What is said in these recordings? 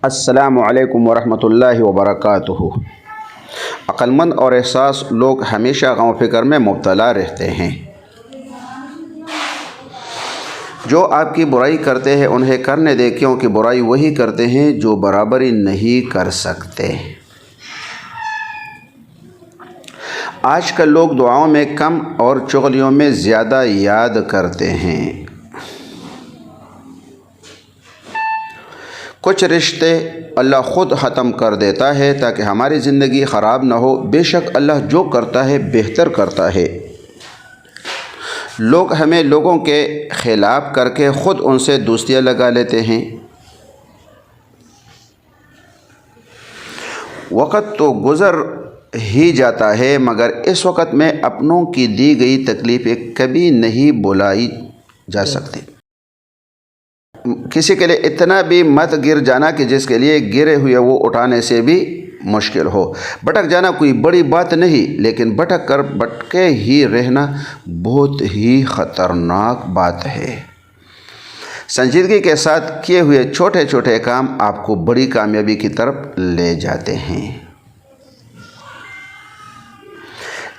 السلام علیکم ورحمۃ اللہ وبرکاتہ۔ عقلمند اور احساس لوگ ہمیشہ غم و فکر میں مبتلا رہتے ہیں۔ جو آپ کی برائی کرتے ہیں انہیں کرنے دیں، کیونکہ برائی وہی کرتے ہیں جو برابری نہیں کر سکتے۔ آج کل لوگ دعاؤں میں کم اور چغلیوں میں زیادہ یاد کرتے ہیں۔ کچھ رشتے اللہ خود ختم کر دیتا ہے تاکہ ہماری زندگی خراب نہ ہو۔ بے شک اللہ جو کرتا ہے بہتر کرتا ہے۔ لوگ ہمیں لوگوں کے خلاف کر کے خود ان سے دوستیاں لگا لیتے ہیں۔ وقت تو گزر ہی جاتا ہے مگر اس وقت میں اپنوں کی دی گئی تکلیفیں کبھی نہیں بھلائی جا سکتی۔ کسی کے لیے اتنا بھی مت گر جانا کہ جس کے لیے گرے ہوئے وہ اٹھانے سے بھی مشکل ہو۔ بھٹک جانا کوئی بڑی بات نہیں، لیکن بھٹکے ہی رہنا بہت ہی خطرناک بات ہے۔ سنجیدگی کے ساتھ کیے ہوئے چھوٹے چھوٹے کام آپ کو بڑی کامیابی کی طرف لے جاتے ہیں۔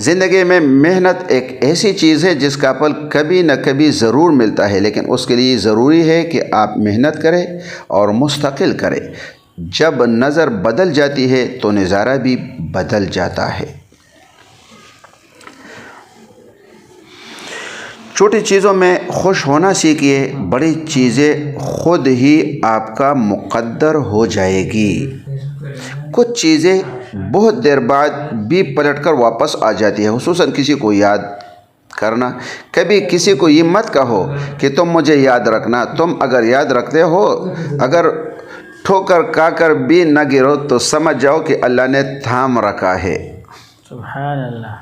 زندگی میں محنت ایک ایسی چیز ہے جس کا پھل کبھی نہ کبھی ضرور ملتا ہے، لیکن اس کے لیے ضروری ہے کہ آپ محنت کریں اور مستقل کریں۔ جب نظر بدل جاتی ہے تو نظارہ بھی بدل جاتا ہے۔ چھوٹی چیزوں میں خوش ہونا سیکھیے، بڑی چیزیں خود ہی آپ کا مقدر ہو جائے گی۔ کچھ چیزیں بہت دیر بعد بھی پلٹ کر واپس آ جاتی ہے، خصوصاً کسی کو یاد کرنا۔ کبھی کسی کو یہ مت کہو کہ تم مجھے یاد رکھنا، تم اگر یاد رکھتے ہو، اگر ٹھوکر کھا کر بھی نہ گرو تو سمجھ جاؤ کہ اللہ نے تھام رکھا ہے۔ سبحان اللہ۔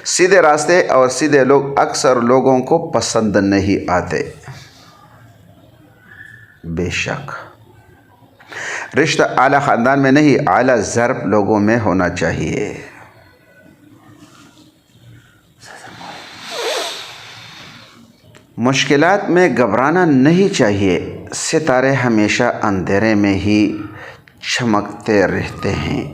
سیدھے راستے اور سیدھے لوگ اکثر لوگوں کو پسند نہیں آتے۔ بے شک رشتہ اعلیٰ خاندان میں نہیں، اعلیٰ ضرب لوگوں میں ہونا چاہیے۔ مشکلات میں گھبرانا نہیں چاہیے۔ ستارے ہمیشہ اندھیرے میں ہی چمکتے رہتے ہیں۔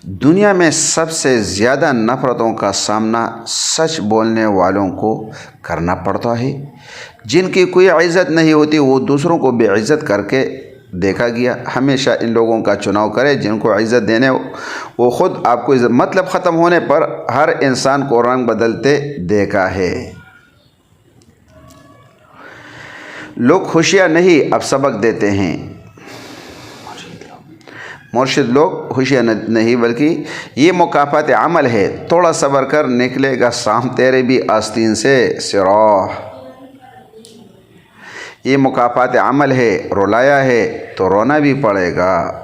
دنیا میں سب سے زیادہ نفرتوں کا سامنا سچ بولنے والوں کو کرنا پڑتا ہے۔ جن کی کوئی عزت نہیں ہوتی وہ دوسروں کو بے عزت کر کے دیکھا گیا۔ ہمیشہ ان لوگوں کا چناؤ کرے جن کو عزت دینے وہ خود آپ کو عزت، مطلب ختم ہونے پر ہر انسان کو رنگ بدلتے دیکھا ہے۔ لوگ خوشیاں نہیں اب سبق دیتے ہیں۔ مرشد لوگ خوشیاں نہیں بلکہ یہ مکافات عمل ہے۔ تھوڑا صبر کر، نکلے گا سام تیرے بھی آستین سے سراہ۔ یہ مکافات عمل ہے، رلایا ہے تو رونا بھی پڑے گا۔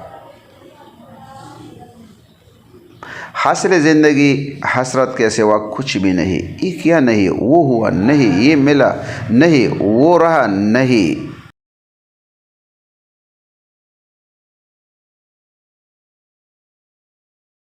حاصل زندگی حسرت کے سوا کچھ بھی نہیں۔ یہ کیا نہیں، وہ ہوا نہیں، یہ ملا نہیں، وہ رہا نہیں۔